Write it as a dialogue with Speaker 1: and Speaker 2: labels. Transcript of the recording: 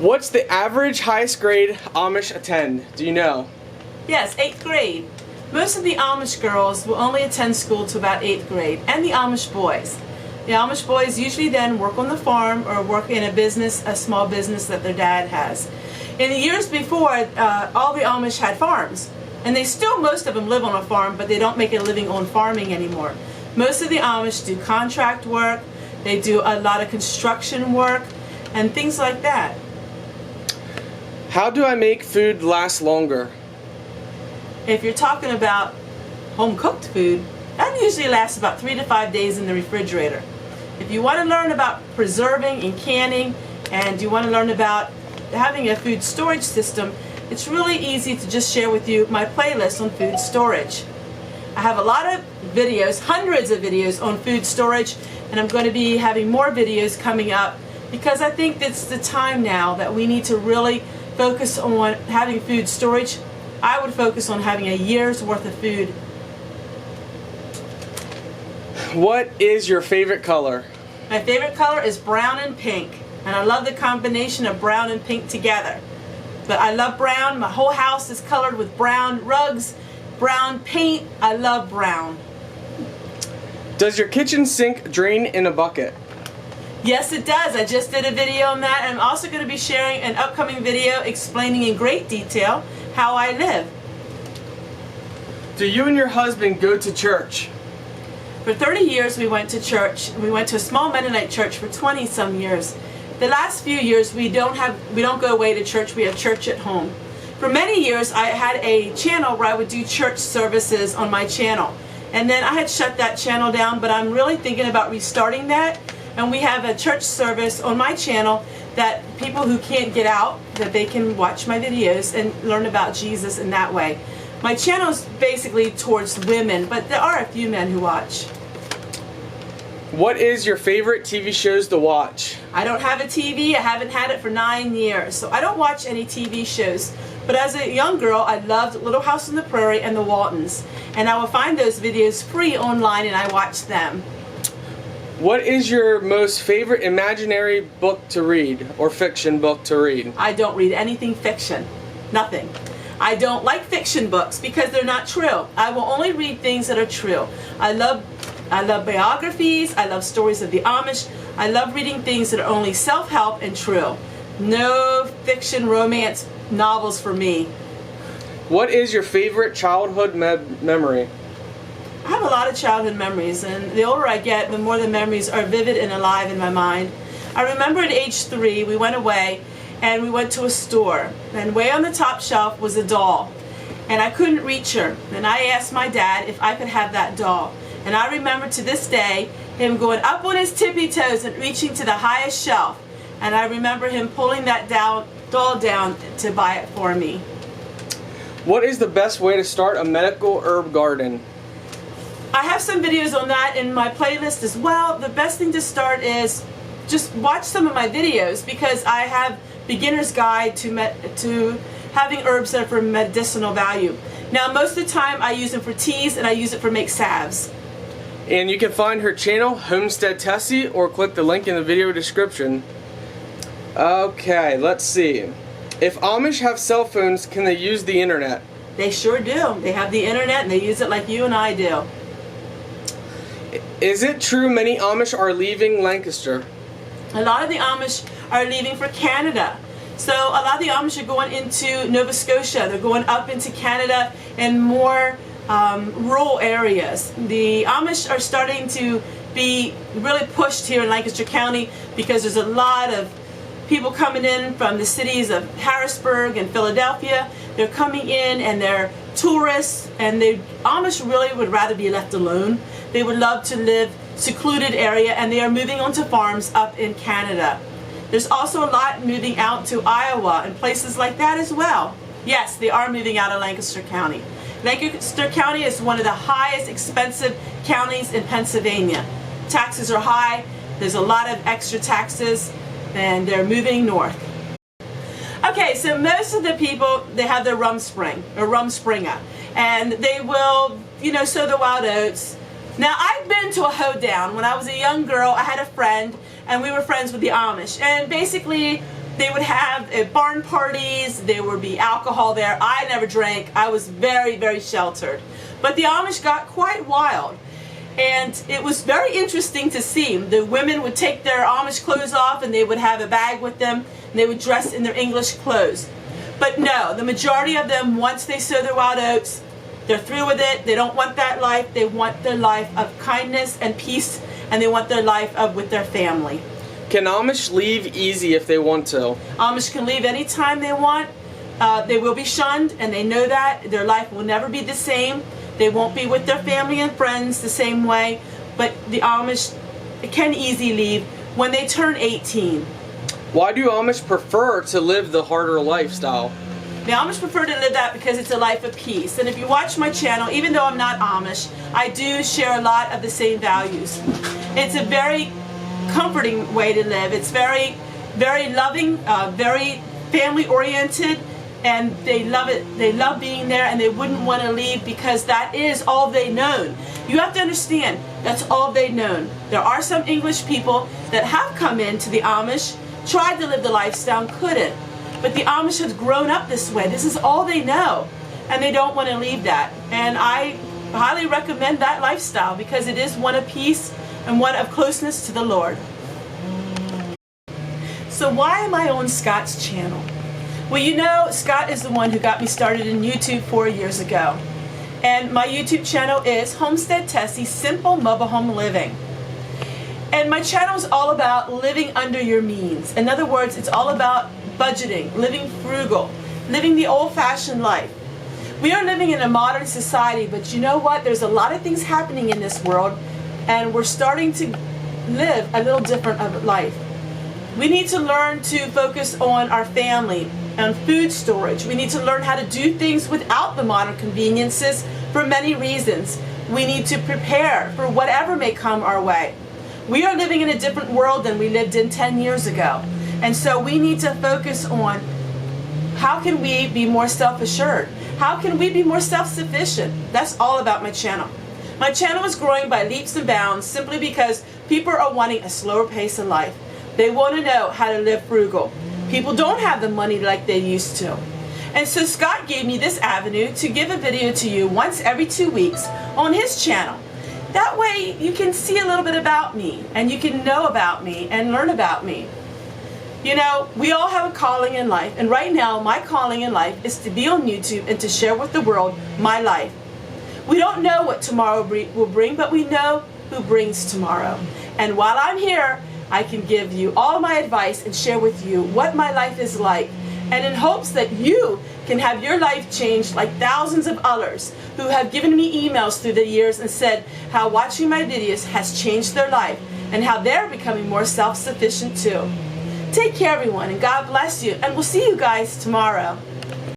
Speaker 1: What's the average highest grade Amish attend? Do you know?
Speaker 2: Yes, 8th grade. Most of the Amish girls will only attend school to about 8th grade, and the Amish boys. The Amish boys usually then work on the farm or work in a business, a small business that their dad has. In the years before, all the Amish had farms, and they still, most of them live on a farm, but they don't make a living on farming anymore. Most of the Amish do contract work, they do a lot of construction work, and things like that.
Speaker 1: How do I make food last longer?
Speaker 2: If you're talking about home-cooked food, that usually lasts about 3 to 5 days in the refrigerator. If you want to learn about preserving and canning, and you want to learn about having a food storage system, it's really easy to just share with you my playlist on food storage. I have a lot of videos, hundreds of videos on food storage, and I'm going to be having more videos coming up because I think it's the time now that we need to really focus on having food storage. I would focus on having a year's worth of food.
Speaker 1: What is your favorite color?
Speaker 2: My favorite color is brown and pink, and I love the combination of brown and pink together. But I love brown. My whole house is colored with brown rugs, brown paint. I love brown.
Speaker 1: Does your kitchen sink drain in a bucket?
Speaker 2: Yes, it does. I just did a video on that, and I'm also going to be sharing an upcoming video explaining in great detail how I live.
Speaker 1: Do you and your husband go to church?
Speaker 2: For 30 years we went to church. We went to a small Mennonite church for 20 some years. The last few years we don't go away to church. We have church at home. For many years I had a channel where I would do church services on my channel. And then I had shut that channel down, but I'm really thinking about restarting that. And we have a church service on my channel that people who can't get out, that they can watch my videos and learn about Jesus in that way. My channel is basically towards women, but there are a few men who watch.
Speaker 1: What is your favorite TV shows to watch?
Speaker 2: I don't have a TV. I haven't had it for 9 years, so I don't watch any TV shows. But as a young girl, I loved Little House on the Prairie and the Waltons. And I will find those videos free online and I watch them.
Speaker 1: What is your most favorite imaginary book to read or fiction book to read?
Speaker 2: I don't read anything fiction. Nothing. I don't like fiction books because they're not true. I will only read things that are true. I love biographies. I love stories of the Amish. I love reading things that are only self-help and true. No fiction romance novels for me.
Speaker 1: What is your favorite childhood memory?
Speaker 2: I have a lot of childhood memories, and the older I get, the more the memories are vivid and alive in my mind. I remember at age 3, we went away and we went to a store, and way on the top shelf was a doll, and I couldn't reach her, and I asked my dad if I could have that doll. And I remember to this day him going up on his tippy toes and reaching to the highest shelf, and I remember him pulling that doll down to buy it for me.
Speaker 1: What is the best way to start a medical herb garden?
Speaker 2: I have some videos on that in my playlist as well. The best thing to start is just watch some of my videos because I have beginner's guide to having herbs that are for medicinal value. Now most of the time I use them for teas and I use it for make salves.
Speaker 1: And you can find her channel, Homestead Tessie, or click the link in the video description. Okay, let's see. If Amish have cell phones, can they use the internet?
Speaker 2: They sure do. They have the internet and they use it like you and I do.
Speaker 1: Is it true many Amish are leaving Lancaster?
Speaker 2: A lot of the Amish are leaving for Canada. So a lot of the Amish are going into Nova Scotia. They're going up into Canada and more rural areas. The Amish are starting to be really pushed here in Lancaster County because there's a lot of people coming in from the cities of Harrisburg and Philadelphia. They're coming in and they're tourists, and the Amish really would rather be left alone. They would love to live secluded area, and they are moving onto farms up in Canada. There's also a lot moving out to Iowa and places like that as well. Yes, they are moving out of Lancaster County. Lancaster County is one of the highest expensive counties in Pennsylvania. Taxes are high, there's a lot of extra taxes, and they're moving north. Okay, so most of the people, they have their rumspringa, and they will, sow the wild oats. Now, I've been to a hoedown. When I was a young girl, I had a friend, and we were friends with the Amish. And basically, They would have barn parties, there would be alcohol there. I never drank. I was very, very sheltered. But the Amish got quite wild. And it was very interesting to see. The women would take their Amish clothes off and they would have a bag with them and they would dress in their English clothes. But no, the majority of them, once they sow their wild oats, they're through with it. They don't want that life. They want their life of kindness and peace, and they want their life with their family.
Speaker 1: Can Amish leave easy if they want to?
Speaker 2: Amish can leave anytime they want. They will be shunned, and they know that. Their life will never be the same. They won't be with their family and friends the same way, but the Amish can easily leave when they turn 18.
Speaker 1: Why do Amish prefer to live the harder lifestyle?
Speaker 2: The Amish prefer to live that because it's a life of peace. And if you watch my channel, even though I'm not Amish, I do share a lot of the same values. It's a very comforting way to live. It's very, very loving, very family oriented, and they love it. They love being there, and they wouldn't want to leave because that is all they've known. You have to understand, that's all they've known. There are some English people that have come into the Amish, tried to live the lifestyle, couldn't. But the Amish has grown up this way. This is all they know, and they don't want to leave that. And I highly recommend that lifestyle because it is one of peace and one of closeness to the Lord. So why am I on Scott's channel? Well, you know, Scott is the one who got me started in YouTube 4 years ago. And my YouTube channel is Homestead Tessie, Simple Mobile Home Living. And my channel is all about living under your means. In other words, it's all about budgeting, living frugal, living the old-fashioned life. We are living in a modern society, but you know what? There's a lot of things happening in this world, and we're starting to live a little different of life. We need to learn to focus on our family and food storage. We need to learn how to do things without the modern conveniences for many reasons. We need to prepare for whatever may come our way. We are living in a different world than we lived in 10 years ago. And so we need to focus on how can we be more self-assured? How can we be more self-sufficient? That's all about my channel. My channel is growing by leaps and bounds simply because people are wanting a slower pace in life. They want to know how to live frugal. People don't have the money like they used to. And so Scott gave me this avenue to give a video to you once every 2 weeks on his channel. That way you can see a little bit about me, and you can know about me and learn about me. You know, we all have a calling in life, and right now my calling in life is to be on YouTube and to share with the world my life. We don't know what tomorrow will bring, but we know who brings tomorrow. And while I'm here, I can give you all my advice and share with you what my life is like, and in hopes that you can have your life changed like thousands of others who have given me emails through the years and said how watching my videos has changed their life and how they're becoming more self-sufficient too. Take care, everyone, and God bless you, and we'll see you guys tomorrow.